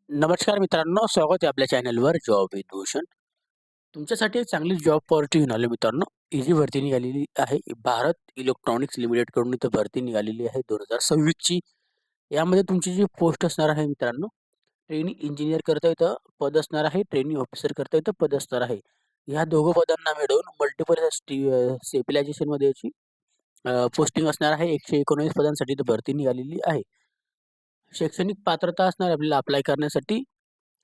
नमस्कार मित्रांनो, स्वागत आहे आपल्या चॅनलवर जॉब विथ भूषण. तुमच्यासाठी एक चांगली जॉब ऑपॉर्च्युनिटी घेऊन आलो मित्रांनो. ही जी भरती निघालेली आहे, भारत इलेक्ट्रॉनिक्स लिमिटेडकडून इथं भरती निघालेली आहे 2026 ची. यामध्ये तुमची जी पोस्ट असणार आहे मित्रांनो, ट्रेनी इंजिनिअर करता इथं पद असणार आहे, ट्रेनी ऑफिसर करता इथं पद असणार आहे. ह्या दोघं पदांना मिळवून मल्टिपल स्पेशलायझेशनमध्ये याची पोस्टिंग असणार आहे. 119 पदांसाठी इथं भरती निघालेली आहे. शैक्षणिक पात्रता असणार आहे आपल्याला अप्लाय करण्यासाठी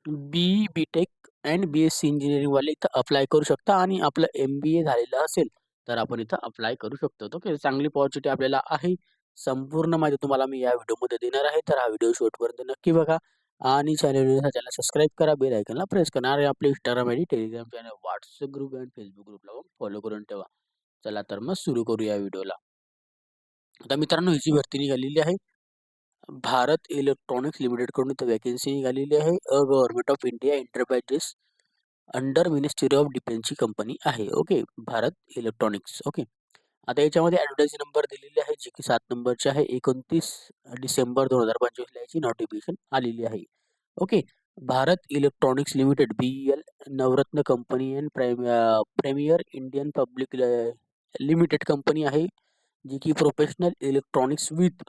बी-ई, बी-टेक अँड बी-एस-सी इंजिनिअरिंगवाले इथं अप्लाय करू शकता आणि आपलं एम-बी-ए झालेलं असेल, तर आपण इथं अप्लाय करू शकतो. ओके. चांगली अपॉर्च्युनिटी आपल्याला आहे. संपूर्ण माहिती तुम्हाला मी या व्हिडिओमध्ये देणार आहे. तर हा व्हिडिओ शेवटपर्यंत नक्की बघा आणि चॅनलला सबस्क्राईब करा, बेल आयकॉनला प्रेस करा आणि आपले Instagram ID, Telegram channel, WhatsApp group आणि Facebook ग्रुपला फॉलो करून ठेवा. चला तर मग सुरू करूया व्हिडिओला. आता मित्रांनो, ही जी भरती निघालेली आहे, भारत इलेक्ट्रॉनिक्स लिमिटेडकडून इथं व्हॅकन्सी निघालेली आहे. Government of India enterprises under ministry of डिफेन्सची कंपनी आहे. ओके. भारत इलेक्ट्रॉनिक्स. ओके. आता याच्यामध्ये ॲडव्हर्टाइज नंबर दिलेली आहे, जी की 7 नंबरची आहे. 29 डिसेंबर 2025 ला याची नोटिफिकेशन आलेली आहे. Okay. Bharat Electronics Limited BEL Navratna company and premier Indian public limited company आहे, जी की professional electronics with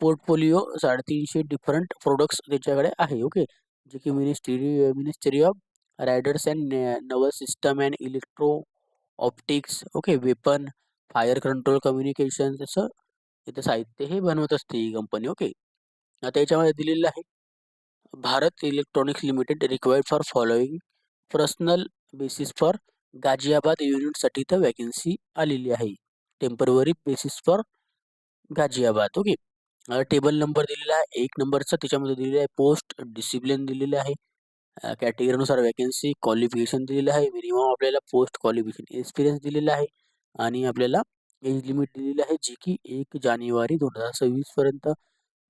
portfolio 350 different products त्याच्याकडे आहे. ओके. जे की ministry of radars and naval system and electro optics, okay, weapon, fire control, communication असं इथं साहित्य हे बनवत असते ही कंपनी. ओके. आता याच्यामध्ये दिलेलं आहे, Bharat Electronics limited required for following personal basis for Ghaziabad युनिटसाठी इथं व्हॅकन्सी आलेली आहे. Temporary basis for Ghaziabad. Okay. Table number दिलेला आहे 1 नंबरचा. त्याच्यामध्ये दिलेला आहे पोस्ट, डिसिप्लिन दिलेलं आहे. कॅटेगरीनुसार व्हॅकन्सी, क्वालिफिकेशन दिलेलं आहे. मिनिमम आपल्याला पोस्ट क्वालिफिकेशन एक्सपिरियन्स दिलेला आहे आणि आपल्याला एज लिमिट दिलेली आहे, जी की 1 जानेवारी 2026 पर्यंत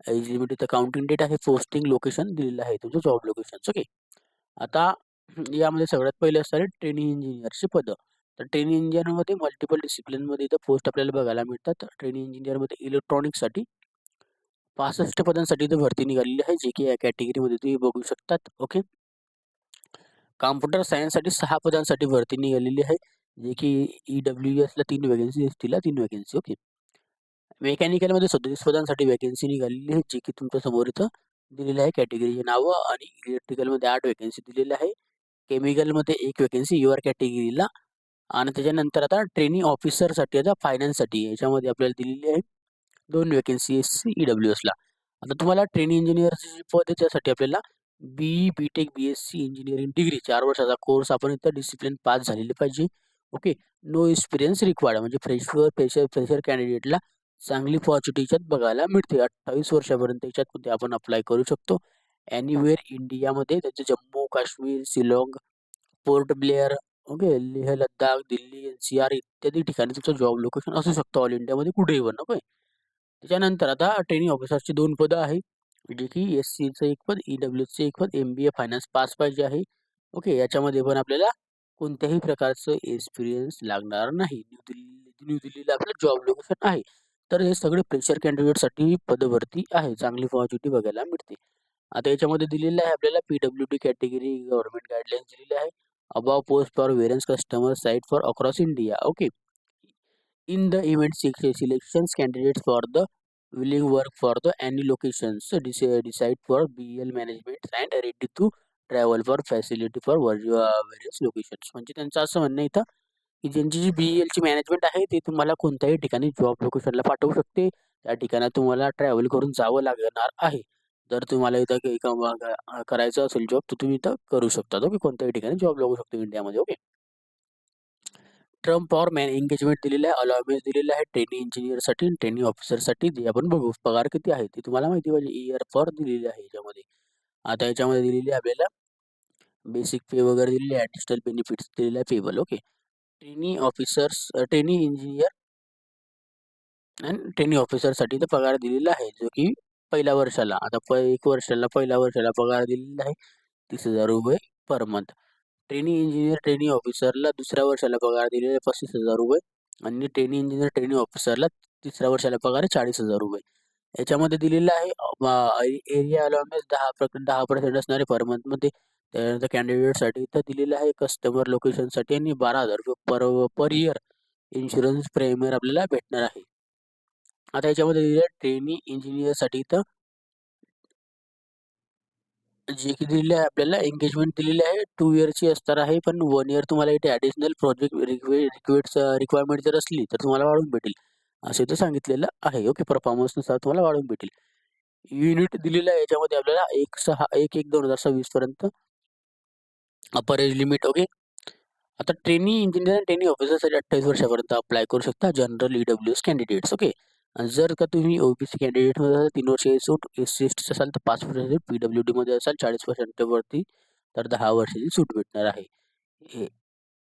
एज लिमिट इथं काउंटिंग डेट आहे. पोस्टिंग लोकेशन दिलेलं आहे, तुमचं जॉब लोकेशन्स. ओके. आता यामध्ये सगळ्यात पहिले असणार आहे ट्रेनिंग इंजिनिअरची पदं. तर ट्रेनिंग इंजिनिअरमध्ये मल्टिपल डिसिप्लिनमध्ये इथं पोस्ट आपल्याला बघायला मिळतात. ट्रेनिंग इंजिनिअरमध्ये इलेक्ट्रॉनिक्ससाठी 65 पदांसाठी इथं भरती निघालेली आहे, जे की या कॅटेगरीमध्ये तुम्ही बघू शकतात. ओके. कॉम्प्युटर सायन्ससाठी 6 पदांसाठी भरती निघालेली आहे, जे की EWSला 3 व्हॅकन्सी, एस-टीला 3 व्हॅकन्सी. ओके. मेकॅनिकलमध्ये 37 पदांसाठी व्हॅकन्सी निघालेली आहे, जी की तुमच्या समोर इथं दिलेली आहे कॅटेगरीची नावं आणि इलेक्ट्रिकलमध्ये 8 व्हॅकन्सी दिलेल्या आहे. केमिकलमध्ये 1 व्हॅकन्सी युअर कॅटेगरीला आणि त्याच्यानंतर आता ट्रेनिंग ऑफिसरसाठी आता फायनान्ससाठी याच्यामध्ये आपल्याला दिलेली आहे 2 व्हॅकन्सी एस-सी, EWSला. आता तुम्हाला ट्रेनिंग इंजिनिअरचं जे पद आहे त्यासाठी आपल्याला बी-ई, बी-टेक, बी-एस-सी इंजिनिअरिंग डिग्री 4 वर्षाचा कोर्स आपण इथं डिसिप्लिन पास झालेले पाहिजे. ओके. नो एक्सपिरियन्स रिक्वायर्ड म्हणजे फ्रेशर कॅन्डिडेटला चांगली अपॉर्च्युनिटी याच्यात बघायला मिळते. 28 वर्षापर्यंत याच्यात आपण अप्लाय करू शकतो. एनिव्हेअर इंडियामध्ये त्याचे Jammu, Kashmir, Shillong, port Blair, okay, Leh Ladakh, Delhi, NCR इत्यादी ठिकाणी तुमचं जॉब लोकेशन असू शकतं ऑल इंडियामध्ये कुठेही पण. ओके. त्याच्यानंतर आता ट्रेनिंग ऑफिसरची 2 पदं आहे, जे की एस-सीचं 1 पद, EWSचं 1 पद, MBA फायनान्स पास पाहिजे आहे. ओके. याच्यामध्ये पण आपल्याला कोणत्याही प्रकारचं एक्सपिरियन्स लागणार नाही. न्यू दिल्लीला आपलं जॉब लोकेशन आहे. तर हे सगळे फ्रेशर कॅन्डिडेटसाठी पदभरती आहे. चांगली अपॉर्च्युनिटी बघायला मिळते. आता याच्यामध्ये दिलेलं आहे आपल्याला PWD कॅटेगरी गव्हर्नमेंट गाईडलाईन्स दिलेल्या आहे. Above post for various customer site for across India. Okay. In the event selections candidates for the willing work for the any locations decide for BL management and ready to travel for facility for various locations. म्हणजे त्यांचं असं म्हणणं आहे इथं, की ज्यांची जी BELची management आहे ती तुम्हाला कोणत्याही ठिकाणी जॉब लोकेशनला पाठवू शकते. त्या ठिकाणी तुम्हाला ट्रॅव्हल करून जावं लागणार आहे. जर तुम्हाला इथं काही करायचं असेल जॉब, तर तुम्ही इथं करू शकता. ओके. कोणत्याही ठिकाणी जॉब लागू शकतो इंडियामध्ये. ओके. टर्म फॉर एंगेजमेंट दिलेलं आहे, अलाउन्स दिलेलं आहे ट्रेनिंग इंजिनिअरसाठी आणि ट्रेनिंग ऑफिसरसाठी. जे आपण बघू पगार किती आहे ते तुम्हाला माहिती पाहिजे. ईयर फॉर दिलेली आहे याच्यामध्ये. आता याच्यामध्ये दिलेली आहे आपल्याला बेसिक पे वगैरे दिलेली आहे, ॲडिशनल बेनिफिट्स दिलेले आहे table. Okay. Training officers, training engineer आणि ट्रेनिंग ऑफिसरसाठी तर पगार दिलेला आहे, जो की पहिल्या वर्षाला आता 1 वर्षाला पहिल्या वर्षाला पगार दिलेला आहे ₹30,000 per month. Training engineer, training ऑफिसरला दुसऱ्या वर्षाला पगार दिलेला आहे ₹35,000 आणि ट्रेनिंग इंजिनिअर, ट्रेनिंग ऑफिसरला तिसऱ्या वर्षाला पगार आहे ₹40,000. याच्यामध्ये दिलेलं आहे एरिया अलाउन्स 10% असणारे पर मंथमध्ये. त्यानंतर कॅन्डिडेटसाठी इथं दिलेलं आहे कस्टमर लोकेशनसाठी आणि 12,000 रुपये पर इयर इन्शुरन्स प्रीमियम आपल्याला भेटणार आहे. आता याच्यामध्ये दिलेलं आहे ट्रेनी इंजिनियरसाठी इथं जे की दिलेलं आहे आपल्याला एंगेजमेंट दिलेली आहे 2 इयरची असणार आहे, पण 1 इयर तुम्हाला इथे ॲडिशनल प्रोजेक्ट रिक्वायरमेंट जर असली तर तुम्हाला वाढवून भेटेल, असं इथं सांगितलेलं आहे. ओके, परफॉर्मन्सनुसार तुम्हाला वाढवून भेटेल. युनिट दिलेलं आहे याच्यामध्ये आपल्याला 1/6/1/1/2026 पर्यंत अपर एज लिमिट. ओके, आता ट्रेनी इंजिनियर आणि ट्रेनी ऑफिसरसाठी 28 वर्षापर्यंत अप्लाय करू शकता जनरल EWS कॅन्डिडेट्स. ओके, आणि जर का तुम्ही OBC कॅन्डिडेटमध्ये असाल 3 वर्षाची सूट, SC/ST असाल तर 5 वर्षाची, PWDमध्ये असाल 40% वरती तर 10 वर्षाची सूट भेटणार आहे.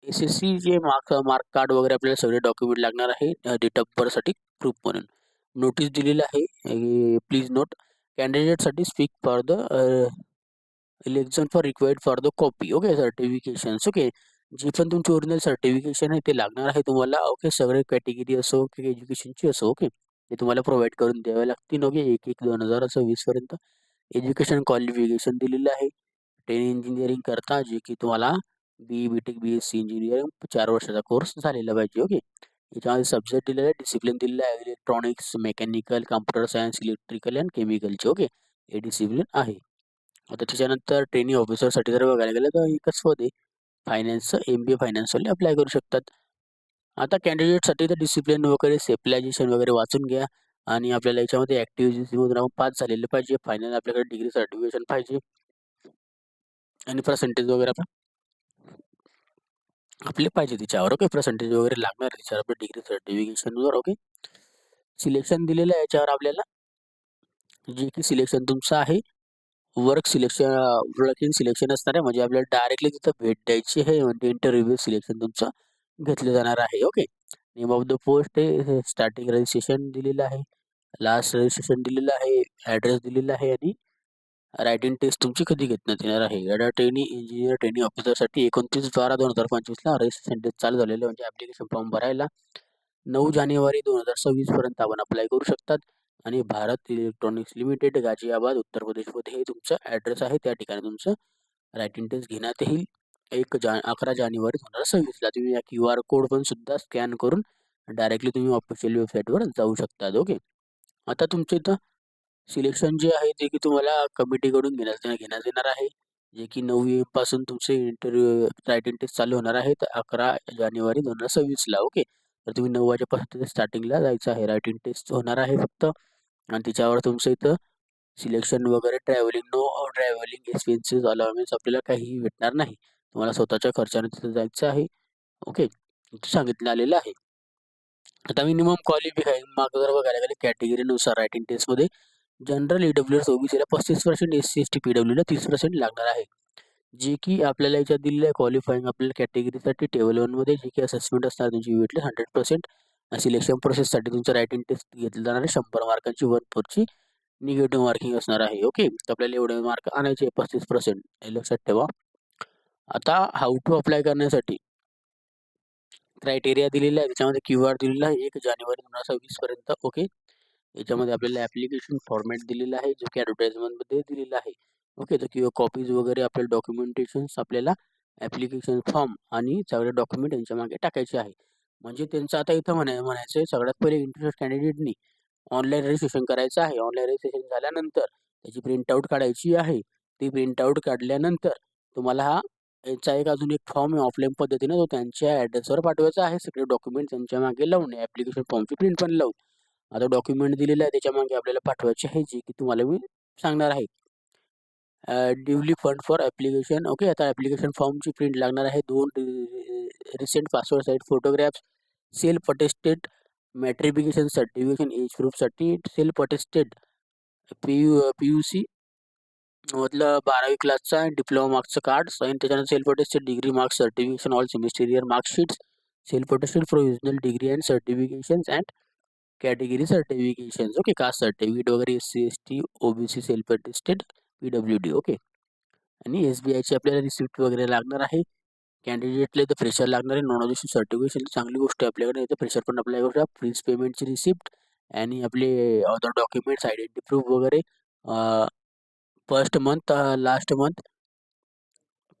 SSC जे मार्क कार्ड वगैरे आपल्याला सगळे डॉक्युमेंट लागणार आहे डेट ऑफ बर्थसाठी प्रूफ म्हणून. नोटीस दिलेलं आहे, प्लीज नोट कॅन्डिडेटसाठी speak for the election for required for the copy. Okay, certifications. Okay, जी पण तुमची ओरिजिनल सर्टिफिकेशन आहे ते लागणार आहे तुम्हाला. ओके, सगळे कॅटेगरी असो की एज्युकेशनची असो. ओके, ते तुम्हाला प्रोव्हाइड करून द्यावे लागतील. ओके, 1/1/2026 पर्यंत. एज्युकेशन क्वालिफिकेशन दिलेलं आहे ट्रेन इंजिनिअरिंग करता, जे की तुम्हाला BE BTech BSc इंजिनिअरिंग 4 वर्षाचा कोर्स झालेला पाहिजे. ओके, याच्यामध्ये सब्जेक्ट दिलेला आहे, डिसिप्लिन दिलेला आहे electronics, mechanical, computer science, electrical and केमिकलचे. ओके, हे डिसिप्लिन आहे. आता त्याच्यानंतर ट्रेनिंग ऑफिसरसाठी जर बघायला गेलं तर एकच पद आहे, फायनान्सचं. MBA फायनान्सवाले अप्लाय करू शकतात. आता कॅन्डिडेटसाठी तर डिसिप्लिन वगैरे स्पेशलायझेशन वगैरे वाचून घ्या आणि आपल्याला याच्यामध्ये ॲक्टिव्हिटीजमधून आपण पास झालेले पाहिजे. फायनल आपल्याकडे डिग्री सर्टिफिकेशन पाहिजे आणि पर्सेंटेज वगैरे आपले पाहिजे त्याच्यावर. ओके, पर्सेंटेज वगैरे लागणार त्याच्यावर आपल्या डिग्री सर्टिफिकेशनवर. ओके, सिलेक्शन दिलेलं आहे याच्यावर आपल्याला, जे की सिलेक्शन तुमचं आहे वर्किंग सिलेक्शन असणार आहे, म्हणजे आपल्याला डायरेक्टली तिथं भेट द्यायची आहे, म्हणजे इंटरव्ह्यू सिलेक्शन तुमचं घेतलं जाणार आहे. Okay, name of the post आहे, स्टार्टिंग रजिस्ट्रेशन दिलेलं आहे, लास्ट रजिस्ट्रेशन दिलेलं आहे, ॲड्रेस दिलेला आहे आणि रायटिंग टेस्ट तुमची कधी घेण्यात येणार आहे. या ट्रेनिंग इंजिनियर ट्रेनिंग ऑफिसरसाठी 29/12/2025ला रजिस्ट्रेशन डेट चालू झालेलं, म्हणजे ॲप्लिकेशन फॉर्म भरायला 9 जानेवारी 2026 पर्यंत आपण अप्लाय करू शकतात. आणि भारत इलेक्ट्रॉनिक्स लिमिटेड, गाझियाबाद, उत्तर प्रदेशमध्ये हे तुमचं ॲड्रेस आहे. त्या ठिकाणी तुमचं रायटिंग टेस्ट घेण्यात येईल 11 जानेवारी 2026ला. तुम्ही या QR कोड पण सुद्धा स्कॅन करून डायरेक्टली तुम्ही ऑफिशियल वेबसाईटवर जाऊ शकतात. ओके, आता तुमचं इथं सिलेक्शन जे आहे ते की तुम्हाला कमिटीकडून घेण्यात येणार आहे, जे की 9 पासून तुमचे इंटरव्ह्यू रायटिंग टेस्ट चालू होणार आहे तर 11 जानेवारी 2026ला. ओके, तर तुम्ही 9 वाजेपासून स्टार्टिंगला जायचं आहे. रायटिंग टेस्ट होणार आहे फक्त आणि त्याच्यावर तुमचं इथं सिलेक्शन वगैरे ट्रॅव्हलिंग एक्सपेन्सेस अलाउन्स आपल्याला काहीही भेटणार नाही. तुम्हाला स्वतःच्या खर्चाने तिथं जायचं आहे. ओके, इथं सांगितलं आलेलं आहे. आता मिनिमम क्वालिफाईंग मार्क जर बघायला गेले कॅटेगरीनुसार रायटिंग टेस्टमध्ये जनरल EWS OBCला 35%, SC/ST PWला 30% लागणार आहे. जे की आपल्याला याच्यात दिलेलं आहे क्वालिफाईंग आपल्याला कॅटेगरीसाठी टेबल 1मध्ये जे की असेसमेंट असणार तुमची वेटलेस 100%. सिलेक्शन प्रोसेससाठी तुमचं रायटिंग टेस्ट घेतली जाणार आहे 100 मार्कांची, 1/4ची निगेटिव्ह मार्किंग असणार आहे. ओके, तर आपल्याला एवढे मार्क आणायचे 35%, हे लक्षात ठेवा. आता हाऊ टू अप्लाय करण्यासाठी क्रायटेरिया दिलेला आहे, त्याच्यामध्ये QR दिलेला आहे 1 जानेवारी 2026 पर्यंत. ओके, याच्यामध्ये आपल्याला ॲप्लिकेशन फॉर्मॅट दिलेला आहे, जो की ॲडव्हर्टाइजमेंटमध्ये दिलेला आहे. ओके, तर किंवा कॉपीज वगैरे आपल्याला डॉक्युमेंटेशन्स आपल्याला ॲप्लिकेशन फॉर्म आणि सगळे डॉक्युमेंट यांच्या मागे टाकायचे आहे. म्हणजे त्यांचं आता इथं म्हणायचं आहे सगळ्यात पहिले इंटरेस्ट कॅन्डिडेटनी ऑनलाईन रजिस्ट्रेशन करायचं आहे. ऑनलाईन रजिस्ट्रेशन झाल्यानंतर त्याची प्रिंटआउट काढायची आहे. ती प्रिंटआउट काढल्यानंतर तुम्हाला याचा एक अजून एक फॉर्म आहे ऑफलाईन पद्धतीने, तो त्यांच्या ॲड्रेसवर पाठवायचा आहे. सगळे डॉक्युमेंट त्यांच्या मागे लावून ॲप्लिकेशन फॉर्मची प्रिंट पण लावून आता डॉक्युमेंट दिलेलं आहे त्याच्या मागे आपल्याला पाठवायचे आहे, जे की तुम्हाला मी सांगणार आहे. Duly fund for application. Okay, आता ॲप्लिकेशन फॉर्मची प्रिंट लागणार आहे. 2 recent password size photographs, self attested matriculation certification, age प्रूफसाठी सेल्फ अटेस्टेड PUC मधलं 12वी क्लासचा डिप्लोमा मार्क्सचं कार्ड आणि त्याच्यानंतर self attested degree marks certification, all semester year marksheets, self attested provisional degree and certifications and category certifications. Okay, caste certificate वगैरे SC/ST OBC self attested PWD. Okay, आणि SBIची आपल्याला रिसिप्ट वगैरे लागणार आहे. कॅन्डिडेटला इथं फ्रेशर लागणार आहे. नॉन सर्टिफिकेशन चांगली गोष्ट आहे आपल्याकडे, इथं फ्रेशर पण अप्लाय करू शकता. फीस पेमेंटची रिसिप्ट आणि आपले अदर डॉक्युमेंट्स, आयडेंटिटी प्रूफ वगैरे, first month, last month,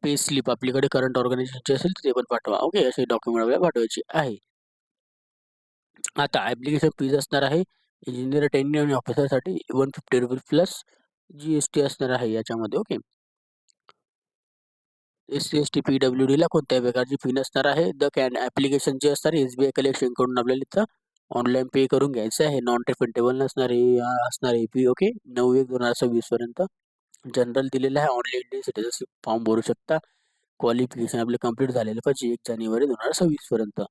pay slip आपल्याकडे करंट ऑर्गनायझेशनचे असेल तर ते पण पाठवा. ओके, असे डॉक्युमेंट आपल्याला पाठवायचे आहे. आता ॲप्लिकेशन फीज असणार आहे इंजिनियर ट्रेनिंग आणि ऑफिसरसाठी ₹150 प्लस GST असणार आहे याच्यामध्ये. ओके. SC/ST PWDला कोणत्याही प्रकारची फी नसणार आहे. ॲप्लिकेशन जे असणार SBI कलेक्शनकडून आपल्याला इथं ऑनलाईन पे करून घ्यायचं आहे. नॉन रिफंडेबल नसणार आहे, असणार आहे फी. ओके. 9/1/2026 पर्यंत. जनरल दिलेलं आहे. ऑनलाईन इंडियन सिटिझनशिप फॉर्म भरू शकता. क्वालिफिकेशन आपले कंप्लीट झालेलं पाहिजे 1 जानेवारी 2026 पर्यंत.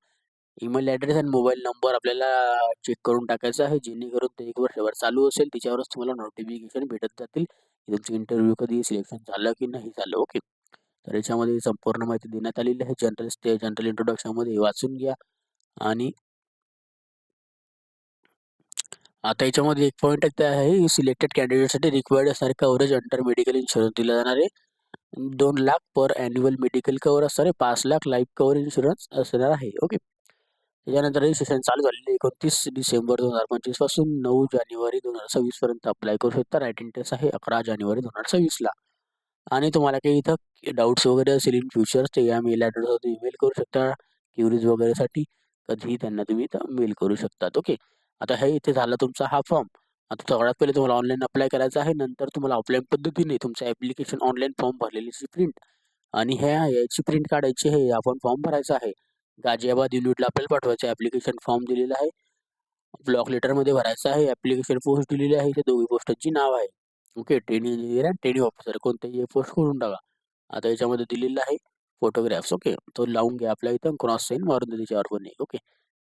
ईमेल ॲड्रेस आणि मोबाईल नंबर आपल्याला चेक करून टाकायचा आहे, जेणेकरून ते 1 वर्षभर चालू असेल. त्याच्यावरच तुम्हाला नोटिफिकेशन भेटत जातील, की तुमचं इंटरव्ह्यू कधी सिलेक्शन झालं की नाही झालं. ओके. तर याच्यामध्ये संपूर्ण माहिती देण्यात आलेली आहे. जनरल इंट्रोडक्शनमध्ये वाचून घ्या. आणि आता याच्यामध्ये एक पॉईंट आहे, सिलेक्टेड कॅन्डिडेटसाठी रिक्वायर्ड असणारे कव्हरेज अंडर मेडिकल इन्शुरन्स दिला जाणार आहे. 2 लाख पर ॲन्युअल मेडिकल कव्हर असणार आहे. 5 लाख लाईफ कव्हर इन्शुरन्स असणार आहे. ओके. त्याच्यानंतर रजिस्ट्रेशन चालू झालेले 29 डिसेंबर 2025 पासून 9 जानेवारी 2026 पर्यंत अप्लाय करू शकता. रायटिंग टेस्ट आहे 11 जानेवारी 2026 ला. आणि तुम्हाला काही इथं डाऊट्स वगैरे असेल इन फ्युचर तर या मेल ॲड्रेसवरती ईमेल करू शकता. क्युरीज वगैरेसाठी कधीही त्यांना तुम्ही इथं मेल करू शकतात. ओके. आता हे इथे झाला तुमचा हा फॉर्म. आता सगळ्यात पहिले तुम्हाला ऑनलाईन अप्लाय करायचा आहे. नंतर तुम्हाला ऑफलाईन पद्धतीने तुमचं ॲप्लिकेशन ऑनलाईन फॉर्म भरलेलीची प्रिंट आणि याची प्रिंट काढायची आहे. आपण फॉर्म भरायचा आहे. गाझियाबाद युनिटला आपल्याला पाठवायचं ॲप्लिकेशन फॉर्म दिलेला आहे. ब्लॉक लेटरमध्ये भरायचं आहे. ॲप्लिकेशन पोस्ट दिलेली आहे. त्या दोन्ही पोस्टांची नाव आहे. ओके. ट्रेनिंग इंजिनियर आणि ट्रेनिंग ऑफिसर कोणत्याही पोस्ट करून टाका. आता याच्यामध्ये दिलेलं आहे फोटोग्राफ्स. ओके. तो लावून घ्या आपल्या इथं, क्रॉस साईन मारून द्या त्याच्यावर पण एक. Okay.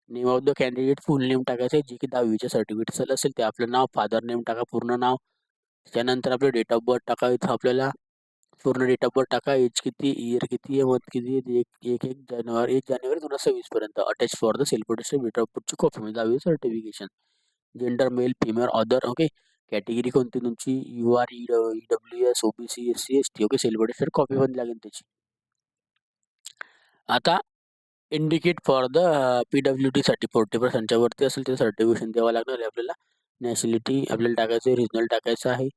Name of the candidate full name टाकायचं आहे. जे की 10वीच्या सर्टिफिकेट असेल ते आपलं नाव, फादर नेम टाका, पूर्ण नाव. त्यानंतर आपलं डेट ऑफ बर्थ टाका. इथं आपल्याला पूर्ण डेट ऑफ बर्थ टाका. एज किती, इयर किती आहे, मंथ किती आहे, 1 जानेवारी 2026 पर्यंत. Attach for the self attested date of बर्थची कॉपी म्हणजे 10वी certification. Gender male, female, other. Okay. Category कोणती तुमची, UR, EWS, OBC, SC, ST. Okay. Self attested copy पण लागेल त्याची. आता इंडिकेट फॉर द PWDसाठी 40%च्या वरती असेल ते सर्टिफिकेशन द्यावं लागणार आहे आपल्याला. नॅशनॅलिटी आपल्याला टाकायचं आहे, रिजनल टाकायचं आहे.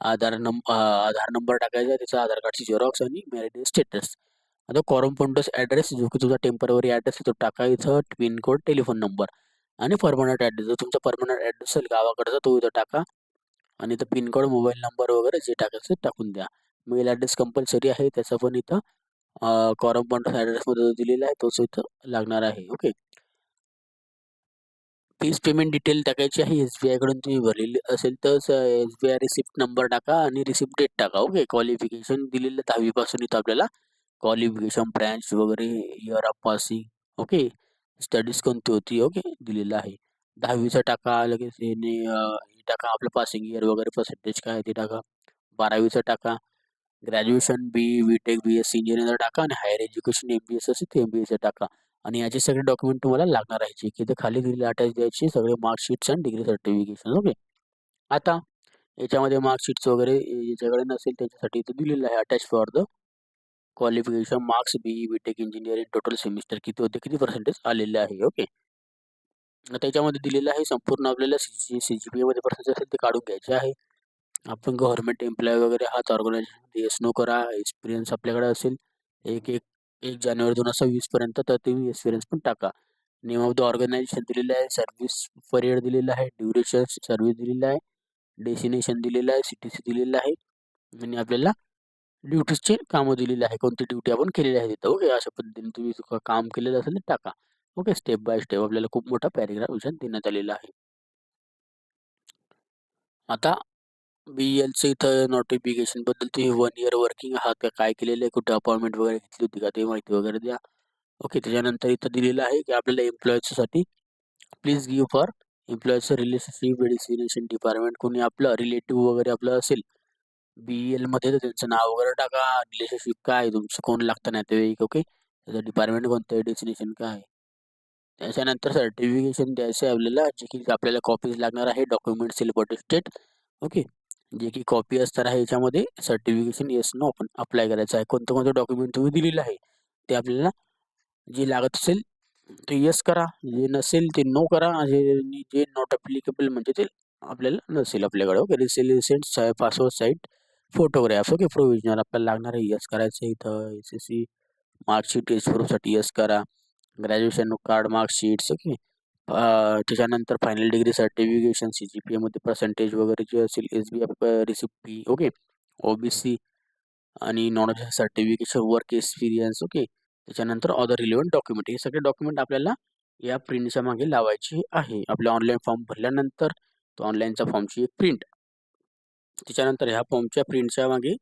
आधार नंबर टाकायचा आहे, त्याचा आधार कार्डची झेरॉक्स आणि मॅरिड स्टेटस. आता कॉरस्पॉन्डन्स ॲड्रेस जो की तुझा टेम्पररी ॲड्रेस आहे तो टाका इथं. पिनकोड, टेलिफोन नंबर आणि परमनंट ॲड्रेस जो तुमचा परमनंट ॲड्रेस असेल गावाकडचा तो इथं टाका. आणि इथं पिनकोड, मोबाईल नंबर वगैरे जे टाकायचं टाकून द्या. मेल ॲड्रेस कंपल्सरी आहे, त्याचा पण इथं कॉरस्पॉन्डन्स ॲड्रेसमध्ये जो दिलेला आहे तोच इथं लागणार आहे. ओके. फीस पेमेंट डिटेल टाकायची आहे. SBI कडून तुम्ही भरलेली असेल तर SBI रिसिप्ट नंबर टाका आणि रिसिप्ट डेट टाका. ओके. क्वालिफिकेशन दिलेलं 10वी पासून इथं आपल्याला क्वालिफिकेशन, ब्रँच वगैरे, year of passing. Okay. Studies कोणती होती. ओके. दिलेलं आहे. 10वीचं टाका. लगेच हे टाका आपलं पासिंग इयर वगैरे पर्सेंटेज काय आहे ते टाका. 12वीचं टाका. ग्रॅज्युएशन, BTech, BSc इंजिनिअरिंगचं टाका आणि हायर एज्युकेशन MBS असेल ते MBAचं टाका. आणि याचे सगळे डॉक्युमेंट तुम्हाला लागणार आहे, जे की इथं खाली दिलेले अटॅच द्यायचे सगळे मार्कशीट्स आणि डिग्री सर्टिफिकेशन. ओके. आता याच्यामध्ये मार्कशीट्स वगैरे ज्याच्याकडे नसेल त्याच्यासाठी इथं दिलेलं आहे attach for the qualification marks, BTech engineering total semester किती होते, किती पर्सेंटेज आलेले आहे. ओके. त्याच्यामध्ये दिलेलं आहे संपूर्ण आपल्याला CGPA मध्ये पर्सेंटेज असेल ते काढून घ्यायचे आहे. आपण गव्हर्नमेंट एम्प्लॉय वगैरे आहात ऑर्गनायझेशन येस नो करा. एक्सपिरियन्स आपल्याकडे असेल 1 जानेवारी 2026 पर्यंत तर तुम्ही एक्सपिरियन्स पण टाका. नेम ऑफ द ऑर्गनायझेशन दिलेलं आहे, सर्व्हिस पिरियड दिलेला आहे, ड्युरेशन सर्व्हिस दिलेला आहे, डेस्टिनेशन दिलेलं आहे, CTC दिलेलं आहे आणि आपल्याला ड्युटीजचे कामं दिलेली आहे, कोणती ड्युटी आपण केलेली आहे तिथं. ओके. अशा पद्धतीने तुम्ही काम केलेलं असेल ते टाका. ओके. स्टेप बाय स्टेप आपल्याला खूप मोठा पॅरेग्राफ विषय देण्यात आलेला आहे. आता BLचं इथं नोटिफिकेशनबद्दल तुम्ही 1 इयर वर्किंग आहात का, काय केलेलं आहे, कुठे अपॉइंटमेंट वगैरे घेतली होती का, ते माहिती वगैरे द्या. ओके. त्याच्यानंतर इथं दिलेलं आहे की आपल्याला एम्प्लॉयसाठी प्लीज गिव्ह फॉर एम्प्लॉयचं रिलेशनशिप डेस्टिनेशन डिपार्टमेंट कोणी आपलं रिलेटिव्ह वगैरे आपलं असेल BELमध्ये तर त्यांचं नाव वगैरे टाका. रिलेशनशिप काय आहे तुमचं, कोण लागतं नातेवाईक. ओके. त्याचं डिपार्टमेंट कोणतं आहे, डेस्टिनेशन काय आहे. त्याच्यानंतर सर्टिफिकेशन द्यायचं आहे आपल्याला, जे की आपल्याला कॉपीज लागणार आहे. Document self attested. ओके. जे की कॉपी असणार आहे याच्यामध्ये सर्टिफिकेशन येस नो आपण अप्लाय करायचं आहे. कोणतं कोणतं डॉक्युमेंट तुम्ही दिलेलं आहे ते आपल्याला जे लागत असेल ते येस करा, जे नसेल ते नो करा, जे नॉट ॲप्लिकेबल म्हणजे ते आपल्याला नसेल आपल्याकडे. Okay, recent password site photographs. Okay, provisional आपल्याला लागणार आहे. येस करायचं इथं. SSC मार्कशीट एज प्रूफसाठी येस करा. Graduation card marksheets. ओके, त्याच्यानंतर फायनल डिग्री सर्टिफिकेशन, CGPA मध्ये पर्सेंटेज वगैरे जे असेल, SBF receipt fee. Okay, OBC आणि knowledge certification, work experience. Okay, त्याच्यानंतर अदर रिलेव्हंट डॉक्युमेंट. हे सगळे डॉक्युमेंट आपल्याला या प्रिंटच्या मागे लावायचे आहे. आपल्या ऑनलाईन फॉर्म भरल्यानंतर तो ऑनलाईनचा फॉर्मची एक प्रिंट, त्याच्यानंतर ह्या फॉर्मच्या प्रिंटच्या मागे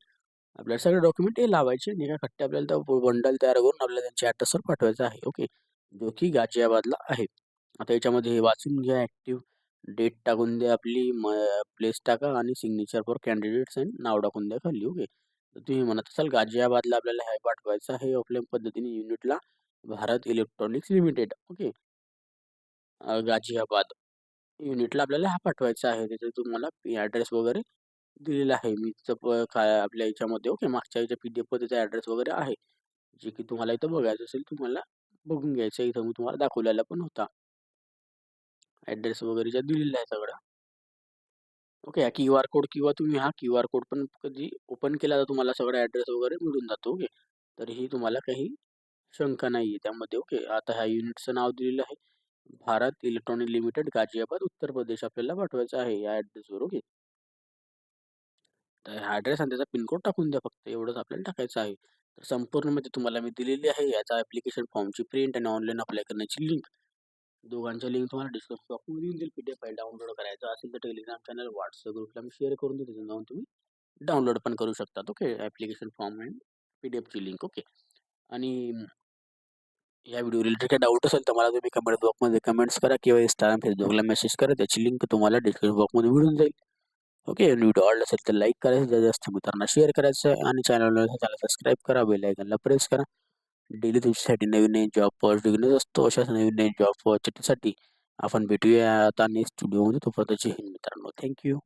आपल्याला सगळे डॉक्युमेंट हे लावायचे आणि एका खट्टे आपल्याला त्या बंडल तयार करून आपल्याला त्यांच्या ॲड्रेसवर पाठवायचं आहे. ओके, जो की गाझियाबादला आहे. आता याच्यामध्ये हे वाचून घ्या. ॲक्टिव्ह डेट टाकून द्या आपली, प्लेस टाका आणि सिग्नेचर फॉर कॅन्डिडेट्स आणि नाव टाकून द्या खाली. ओके, तर तुम्ही म्हणत असाल गाझियाबादला आपल्याला हे पाठवायचं आहे ऑफलाईन पद्धतीने युनिटला, Bharat Electronics limited. Okay, Ghaziabad युनिटला आपल्याला हा पाठवायचा आहे. त्याचे तुम्हाला ॲड्रेस वगैरे दिलेला आहे. मी तिथं काय आपल्या याच्यामध्ये. ओके, मागच्या याच्या PDF मध्ये त्याचा ॲड्रेस वगैरे आहे, जे की तुम्हाला इथं बघायचं असेल तुम्हाला बघून घ्यायचं. इथं मी तुम्हाला दाखवलेला पण होता ॲड्रेस वगैरे ज्या दिलेला आहे सगळा. ओके, हा QR कोड किंवा तुम्ही हा QR कोड पण कधी ओपन केला तर तुम्हाला सगळा ॲड्रेस वगैरे मिळून जातो. ओके, तरीही तुम्हाला काही शंका नाही आहे त्यामध्ये. ओके, आता ह्या युनिटचं नाव दिलेलं आहे भारत इलेक्ट्रॉनिक लिमिटेड, गाझियाबाद, उत्तर प्रदेश आपल्याला पाठवायचं आहे या ॲड्रेसवर. ओके, तर हा ॲड्रेस आणि त्याचा पिनकोड टाकून द्या फक्त, एवढंच आपल्याला टाकायचं आहे. तर संपूर्ण माहिती तुम्हाला मी दिलेली आहे. याचा ॲप्लिकेशन फॉर्मची प्रिंट आणि ऑनलाईन अप्लाय करण्याची लिंक, दोघांच्या लिंक तुम्हाला डिस्क्रिप्शन बॉक्समध्ये येऊन जाईल. PDF फाईल डाउनलोड करायचं असेल तर टेलिग्राम चॅनल, WhatsApp ग्रुपला मी शेअर करून देतो. तिथून जाऊन तुम्ही डाउनलोड पण करू शकतात. ओके, ॲप्लिकेशन फॉर्म अँड PDFची लिंक. ओके, आणि या व्हिडिओ रिलेटेड काही डाऊट असेल तर मला तुम्ही कमेंट बॉक्समध्ये कमेंट्स करा किंवा Instagram, Facebookला मेसेज करा. त्याची लिंक तुम्हाला डिस्क्रिप्शन बॉक्समध्ये मिळून जाईल. ओके, आणि व्हिडिओ आवडला असेल तर लाईक करायचं, जास्तीत जास्त मित्रांना शेअर करायचं आहे आणि चॅनलला सबस्क्राईब करा, बेल आयकॉनला प्रेस करा. डेली तुमच्यासाठी नवीन नवीन जॉब पॉझिटिव्ह असतो. अशाच नवीन नवीन जॉब पॉझिटिव्हसाठी आपण भेटूया आता नेक्स्ट व्हिडिओमध्ये. तोपर्यंत जय हिंद मित्रांनो. थँक्यू.